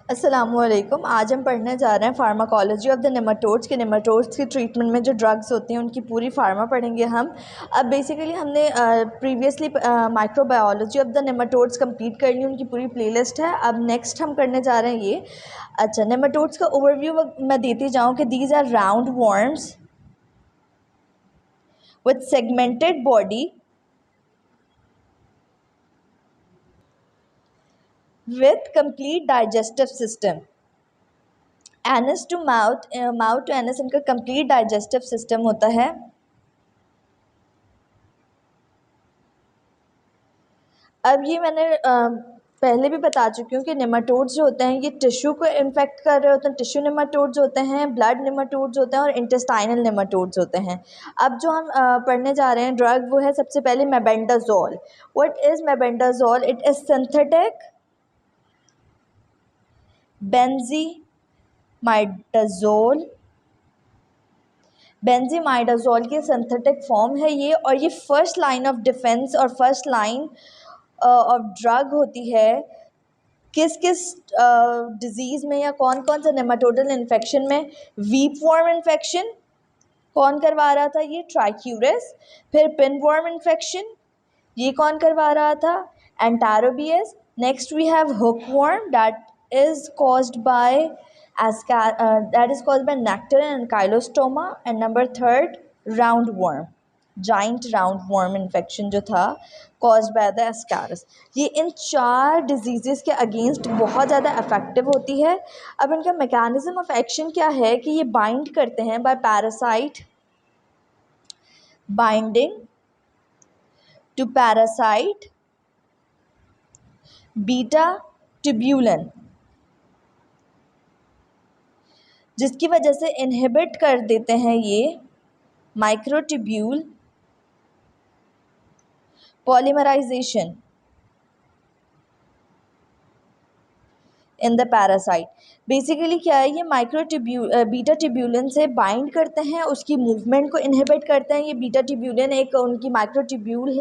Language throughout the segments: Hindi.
अस्सलामुअलैकुम। आज हम पढ़ने जा रहे हैं फार्माकोलॉजी ऑफ द नेमाटोड्स के नेमाटोड्स की ट्रीटमेंट में जो ड्रग्स होती हैं उनकी पूरी फार्मा पढ़ेंगे हम। अब बेसिकली हमने previously microbiology of the nematodes complete कर ली, उनकी पूरी प्लेलिस्ट है। अब नेक्स्ट हम करने जा रहे हैं ये। अच्छा, नेमाटोड्स का ओवरव्यू मैं देती जाऊँ कि these are round worms with segmented body with complete digestive system। Anus to mouth, mouth to anus इनका कंप्लीट डाइजेस्टिव सिस्टम होता है। अब ये मैंने पहले भी बता चुकी हूँ कि नेमाटोड्स जो होते हैं ये टिश्यू को इन्फेक्ट कर रहे होते हैं। टिश्यू नेमाटोड्स होते हैं, ब्लड नेमाटोड्स होते हैं और इंटेस्टाइनल नेमाटोड्स होते हैं। अब जो हम पढ़ने जा रहे हैं ड्रग वो है सबसे पहले mebendazole. What is mebendazole? It is synthetic benzimidazole. Benzimidazole की सिंथेटिक फॉर्म है ये, और ये फर्स्ट लाइन ऑफ डिफेंस और फर्स्ट लाइन ऑफ ड्रग होती है किस किस डिजीज़ में या कौन कौन सा नेमाटोडल इन्फेक्शन में। वीपवॉर्म इन्फेक्शन कौन करवा रहा था? ये ट्राइक्यूरस। फिर पिनवॉर्म इन्फेक्शन ये कौन करवा रहा था? Enterobius. Next we have hookworm that is caused by nectarin and chylostoma, and number third roundworm, giant roundworm infection जो था caused by the ascaris। ये इन 4 डिजीज़ के अगेंस्ट बहुत ज़्यादा इफेक्टिव होती है। अब इनका मैकेनिज्म ऑफ एक्शन क्या है कि ये बाइंड करते हैं by parasite binding to parasite beta tubulin, जिसकी वजह से इनहिबिट कर देते हैं ये microtubule polymerisation in the parasite. Basically क्या है, ये बीटा ट्यूब्यूलिन से बाइंड करते हैं, उसकी मूवमेंट को इनहिबिट करते हैं। ये बीटा ट्यूब्यूलिन एक उनकी माइक्रोट्यूब्यूल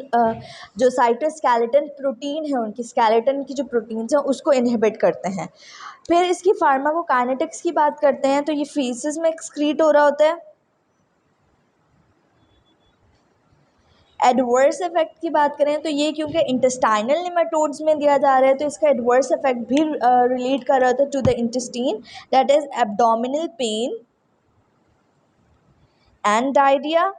जो साइटोस्केलेटन प्रोटीन है, उनकी स्केलेटन की जो प्रोटीन्स हैं उसको इनहिबिट करते हैं। फिर इसकी फार्माकोकाइनेटिक्स की बात करते हैं तो ये फीसेस में एक्सक्रीट हो रहा होता है। एडवर्स इफेक्ट की बात करें तो ये क्योंकि इंटेस्टाइनल नेमाटोड्स में दिया जा रहा है तो इसका एडवर्स इफेक्ट भी रिलेट कर रहा था to the intestine, that is abdominal pain and diarrhoea.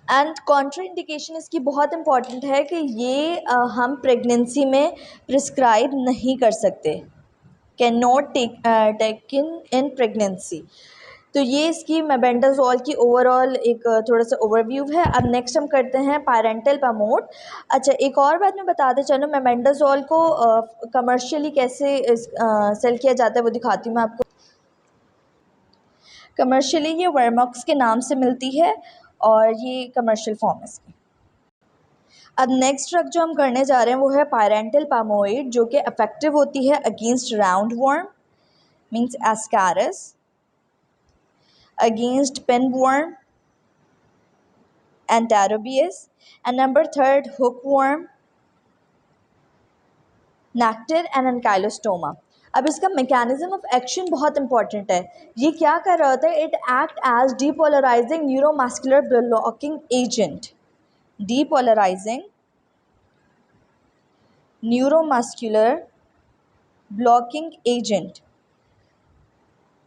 And contraindication इसकी बहुत इंपॉर्टेंट है कि ये हम प्रेगनेंसी में प्रिस्क्राइब नहीं कर सकते, can not taken in pregnancy. तो ये इसकी मेबेंडाजोल की ओवरऑल एक थोड़ा सा ओवरव्यू है। अब नेक्स्ट हम करते हैं पायरेंटल पामोड। अच्छा, एक और बात मैं बताते चलो, मेबेंडाजोल को कमर्शियली कैसे सेल किया जाता है वो दिखाती हूँ मैं आपको। कमर्शियली ये वर्मॉक्स के नाम से मिलती है और ये कमर्शियल फॉर्म है इसकी। अब नेक्स्ट ड्रग जो हम करने जा रहे हैं वो है पायरेंटल पामोइड, जो कि इफेक्टिव होती है against round worm means ascaris, against pinworm, Antarobius, and number third hookworm, nectar and ankylostoma। अब इसका मैकेनिज्म ऑफ एक्शन बहुत इंपॉर्टेंट है। ये क्या कर रहा होता है? It act as depolarising neuromuscular blocking agent. Depolarising neuromuscular blocking agent.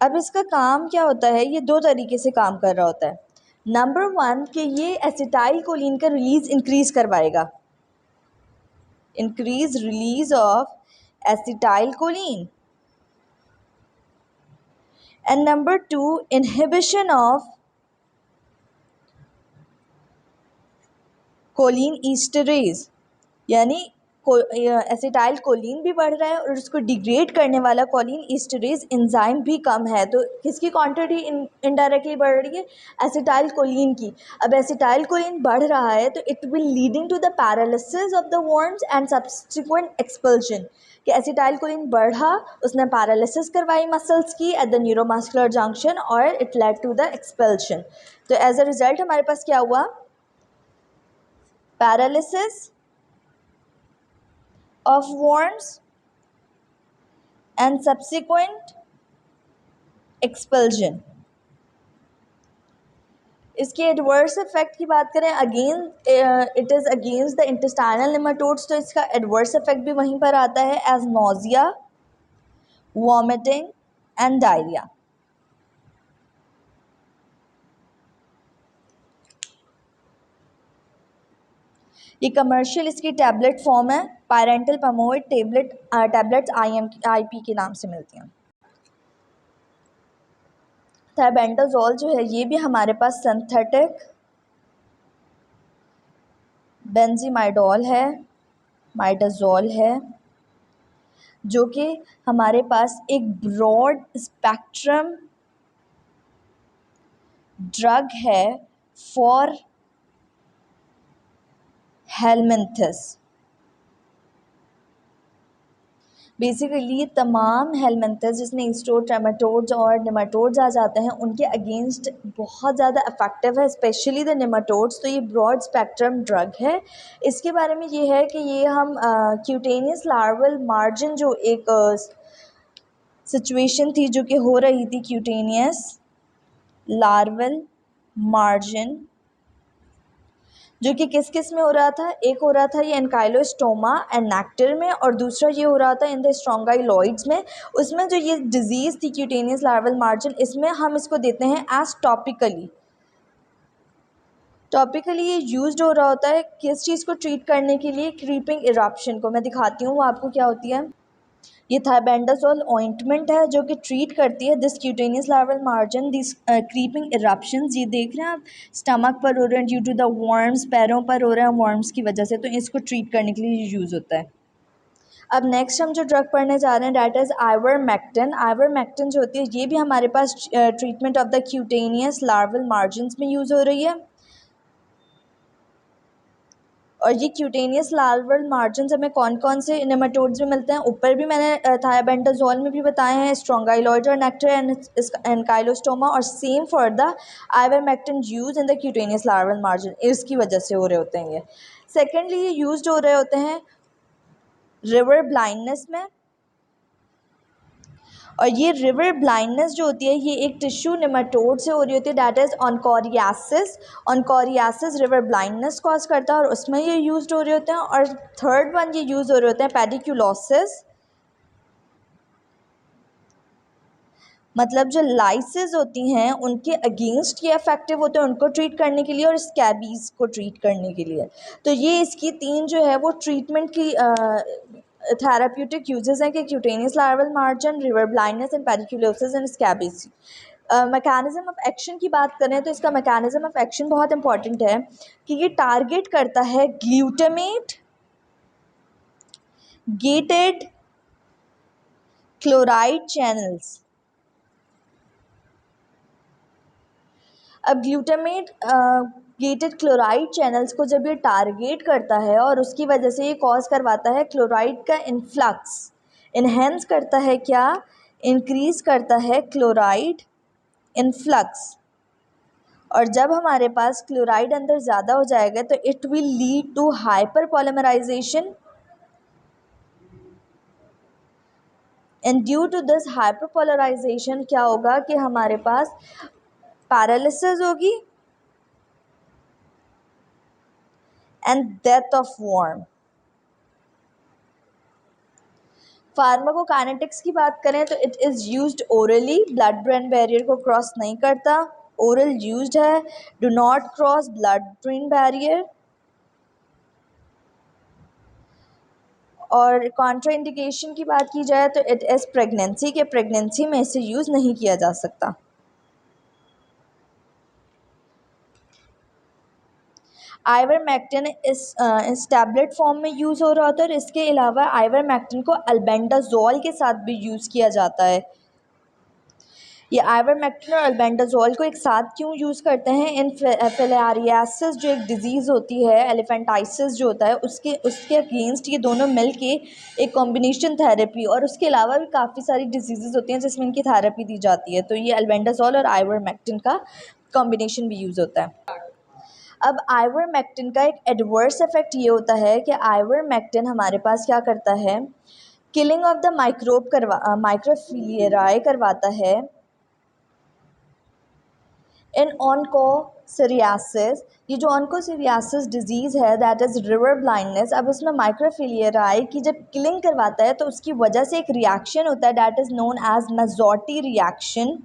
अब इसका काम क्या होता है? ये 2 तरीके से काम कर रहा होता है। नंबर 1 कि ये एसिटाइल कोलिन का रिलीज इंक्रीज करवाएगा, increase release of acetylcholine. And number 2 inhibition of cholinesterase, यानी एसिटाइल कोलिन भी बढ़ रहा है और उसको डिग्रेड करने वाला कोलिन ईस्टरेज एंजाइम भी कम है। तो किसकी क्वांटिटी इनडायरेक्टली बढ़ रही है? एसिटाइल कोलिन की। अब एसिटाइल कोलिन बढ़ रहा है तो it will leading to the paralysis of the worms and subsequent expulsion. कि एसिटाइल कोलिन बढ़ा, उसने पैरालिसिस करवाई मसल्स की एट द न्यूरोमस्कुलर जंक्शन और it led to the expulsion. तो एज अ रिजल्ट हमारे पास क्या हुआ? Paralysis of worms and subsequent expulsion. इसके एडवर्स इफेक्ट की बात करें, again it is against the intestinal nematodes, तो इसका एडवर्स इफेक्ट भी वहीं पर आता है as nausea, vomiting and diarrhoea. ये कमर्शियल इसकी टैबलेट फॉर्म है, पायरेंटल पमोइड टैबलेट्स IM-IP के नाम से मिलती हैं। थाइबेंडाजोल जो है ये भी हमारे पास सिंथेटिक बेंजीमाइडोल है, माइडाजोल है, जो कि हमारे पास एक ब्रॉड स्पेक्ट्रम ड्रग है फॉर हेलमिंथस। बेसिकली ये तमाम हेलमिंथस जिसमें ईस्टोट्रेमाटोड्स और नेमाटोड्स आ जाते हैं उनके अगेंस्ट बहुत ज़्यादा इफेक्टिव है, स्पेशली द नेमाटोड्स। तो ये ब्रॉड स्पेक्ट्रम ड्रग है। इसके बारे में ये है कि ये हम क्यूटेनियस लार्वल मार्जिन, जो एक सिचुएशन थी जो कि हो रही थी, क्यूटेनियस लार्वल मार्जिन, जो कि किस किस में हो रहा था, एक हो रहा था ये एनकाइलोस्टोमा एंड नेक्टर में, और दूसरा ये हो रहा था इन द स्ट्रोंगाइलॉइड्स में। उसमें जो ये डिजीज़ थी क्यूटेनियस लार्वल मार्जिन, इसमें हम इसको देते हैं एज टॉपिकली ये यूज्ड हो रहा होता है किस चीज़ को ट्रीट करने के लिए, क्रीपिंग इरप्शन को। मैं दिखाती हूँ वो आपको क्या होती है। ये थाइबेंडाजोल ऑइंटमेंट है जो कि ट्रीट करती है this cutaneous larval margin, this creeping eruptions. ये देख रहे हैं आप, स्टमक पर हो रहे हैं ड्यू टू द वर्म्स, पैरों पर हो रहे हैं वर्म्स की वजह से, तो इसको ट्रीट करने के लिए यूज़ होता है। अब नेक्स्ट हम जो ड्रग पढ़ने जा रहे हैं डैट इज़ आइवरमेक्टिन। आइवरमेक्टिन जो होती है ये भी हमारे पास treatment of the cutaneous larval margin में यूज़ हो रही है। और ये क्यूटेनियस लार्वल मार्जिन हमें कौन कौन से नेमाटोड्स में मिलते हैं, ऊपर भी मैंने थाइबेंडाजोल में भी बताए हैं, स्ट्रोंगाइलॉइड और नेक्टर एनकाइलोस्टोमा, और same for the ivermectin use in the cutaneous larval margin, इसकी वजह से हो रहे होते हैं ये। सेकेंडली ये यूज हो रहे होते हैं रिवर ब्लाइंडनेस में, और ये रिवर ब्लाइंडनेस जो होती है ये एक टिश्यू नेमाटोड से हो रही होती है, that is onchocerciasis. Onchocerciasis river blindness cause करता है और उसमें ये यूज हो रहे होते हैं। और थर्ड वन ये यूज़ हो रहे होते हैं पेडिक्यूलोसिस, मतलब जो लाइसेस होती हैं उनके अगेंस्ट ये इफेक्टिव होते हैं उनको ट्रीट करने के लिए, और स्कैबीज़ को ट्रीट करने के लिए। तो ये इसकी तीन जो है वो ट्रीटमेंट की थेराप्यूटिक यूजेस हैं कि cutaneous larval margin, river blindness and pediculosis and scabies. Mechanism of action की बात करें तो इसका मैकेनिज्म ऑफ एक्शन बहुत इंपॉर्टेंट है कि ये टारगेट करता है ग्लूटामेट गेटेड क्लोराइड चैनल्स। अब ग्लूटामेट गेटेड क्लोराइड चैनल्स को जब ये टारगेट करता है और उसकी वजह से ये कॉज करवाता है क्लोराइड का इन्फ्लक्स, इन्हेंस करता है क्या, इंक्रीज करता है क्लोराइड इन्फ्लक्स। और जब हमारे पास क्लोराइड अंदर ज़्यादा हो जाएगा तो it will lead to hyper polymerisation, and due to this hyper polarisation क्या होगा कि हमारे पास पैरालिसिस होगी and death of worm. Pharmacokinetics की बात करें तो it is used orally, blood brain barrier को क्रॉस नहीं करता, ओरल यूज्ड है, do not cross blood brain barrier. और कॉन्ट्राइंडिकेशन की बात की जाए तो इट इज़ प्रेगनेंसी, के प्रेगनेंसी में इसे यूज़ नहीं किया जा सकता। आइवरमेक्टिन इस टैबलेट फॉर्म में यूज़ हो रहा होता है, और इसके अलावा आइवरमेक्टिन को अल्बेंडाजोल के साथ भी यूज़ किया जाता है। ये आइवरमेक्टिन और अल्बेंडाजोल को एक साथ क्यों यूज़ करते हैं, इन फिलारियासिस जो एक डिज़ीज़ होती है, एलिफेंटाइसिस जो होता है, उसके अगेंस्ट ये दोनों मिल के एक कॉम्बिनेशन थेरेपी, और उसके अलावा भी काफ़ी सारी डिजीज़ होती हैं जिसमें इनकी थेरेपी दी जाती है, तो ये अल्बेंडाजोल और आइवरमेक्टिन का कॉम्बिनेशन भी यूज़ होता है। अब आइवरमेक्टिन का एक एडवर्स इफेक्ट ये होता है कि आइवरमेक्टिन हमारे पास क्या करता है किलिंग ऑफ द माइक्रोफिलियराई करवाता है। इन ऑनकोसरियासिस, ये जो ऑनकोसरियासिस डिजीज़ है दैट इज़ रिवर ब्लाइंडनेस, अब उसमें माइक्रोफिलियराई की जब किलिंग करवाता है तो उसकी वजह से एक रिएक्शन होता है that is known as Mazzotti reaction,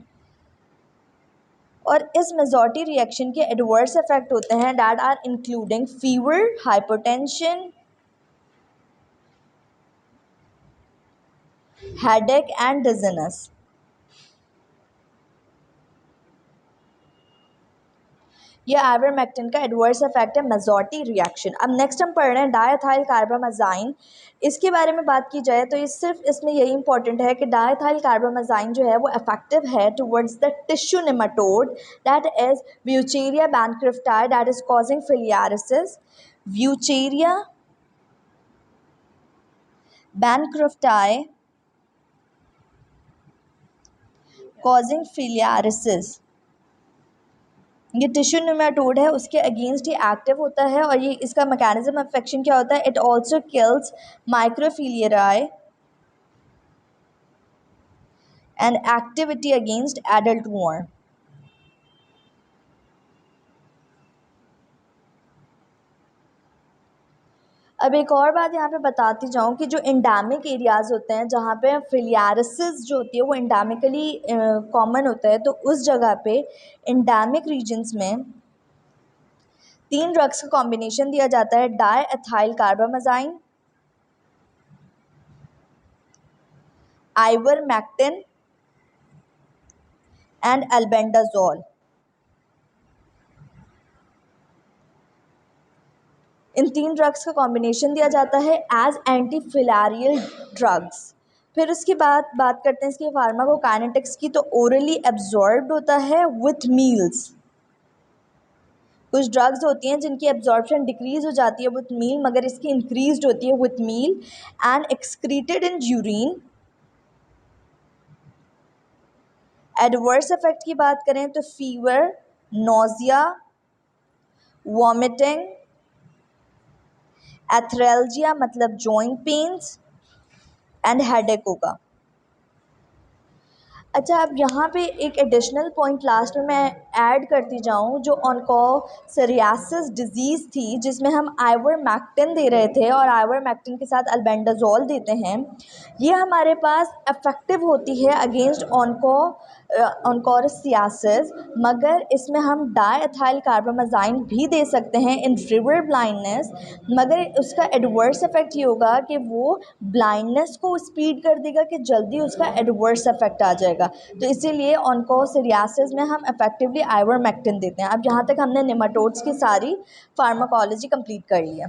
और इस मेजॉटी रिएक्शन के एडवर्स इफेक्ट होते हैं that are including fever, hypertension, headache and dizziness. ये आइवरमेक्टिन का एडवर्स इफेक्ट है, मेजॉटी रिएक्शन। अब नेक्स्ट हम पढ़ रहे हैं डायथाइल कार्बामाज़ाइन। इसके बारे में बात की जाए तो ये सिर्फ इसमें यही इंपॉर्टेंट है कि डायथाइल कार्बामाज़ाइन जो है वो इफेक्टिव है towards the tissue nematode that is wuchereria bancrofti that is causing filariasis. Wuchereria bancrofti causing filariasis, ये टिश्यू नेमाटोड है, उसके अगेंस्ट ही एक्टिव होता है, और ये इसका मैकेनिज्म ऑफ एक्शन क्या होता है, it also kills microfilariae and activity against adult worm. अब एक और बात यहाँ पे बताती जाऊँ कि जो इंडेमिक एरियाज़ होते हैं जहाँ पे फिलियारिसिस जो होती है वो इंडेमिकली कॉमन होता है, तो उस जगह पे इंडेमिक रीजन्स में 3 ड्रग्स का कॉम्बिनेशन दिया जाता है, diethylcarbamazine, ivermectin and albendazole. इन 3 ड्रग्स का कॉम्बिनेशन दिया जाता है एज एंटी फिलारियल ड्रग्स। फिर उसके बाद बात करते हैं इसकी फार्माकोकाइनेटिक्स की, तो ओरली एब्जॉर्ब्ड होता है विथ मील्स। कुछ ड्रग्स होती हैं जिनकी एब्जॉर्प्शन डिक्रीज हो जाती है विथ मील, मगर इसकी इंक्रीज होती है with meal and excreted in urine. Adverse effect की बात करें तो फीवर, नोजिया, वॉमिटिंग, एथरेल्जिया मतलब जॉइंट पेन्स एंड हेडेक होगा। अच्छा, अब यहाँ पे एक एडिशनल पॉइंट लास्ट में मैं ऐड करती जाऊँ, जो ऑनकोसरियासिस डिजीज़ थी जिसमें हम आइवरमेक्टिन दे रहे थे और आइवरमेक्टिन के साथ अल्बेंडाजोल देते हैं, ये हमारे पास इफेक्टिव होती है अगेंस्ट ऑनकोसरियासिस, मगर इसमें हम डायएथाइल कार्बामाज़ाइन भी दे सकते हैं इन रिवर ब्लाइंडनेस, मगर उसका एडवर्स इफेक्ट ये होगा कि वो ब्लाइंडनेस को स्पीड कर देगा कि जल्दी उसका एडवर्स इफेक्ट आ जाएगा। तो इसीलिए ऑनकोसरियासिस में हम इफेक्टिवली आइवरमेक्टिन देते हैं। अब यहाँ तक हमने नेमाटोड्स की सारी फार्माकोलॉजी कंप्लीट कर ली है।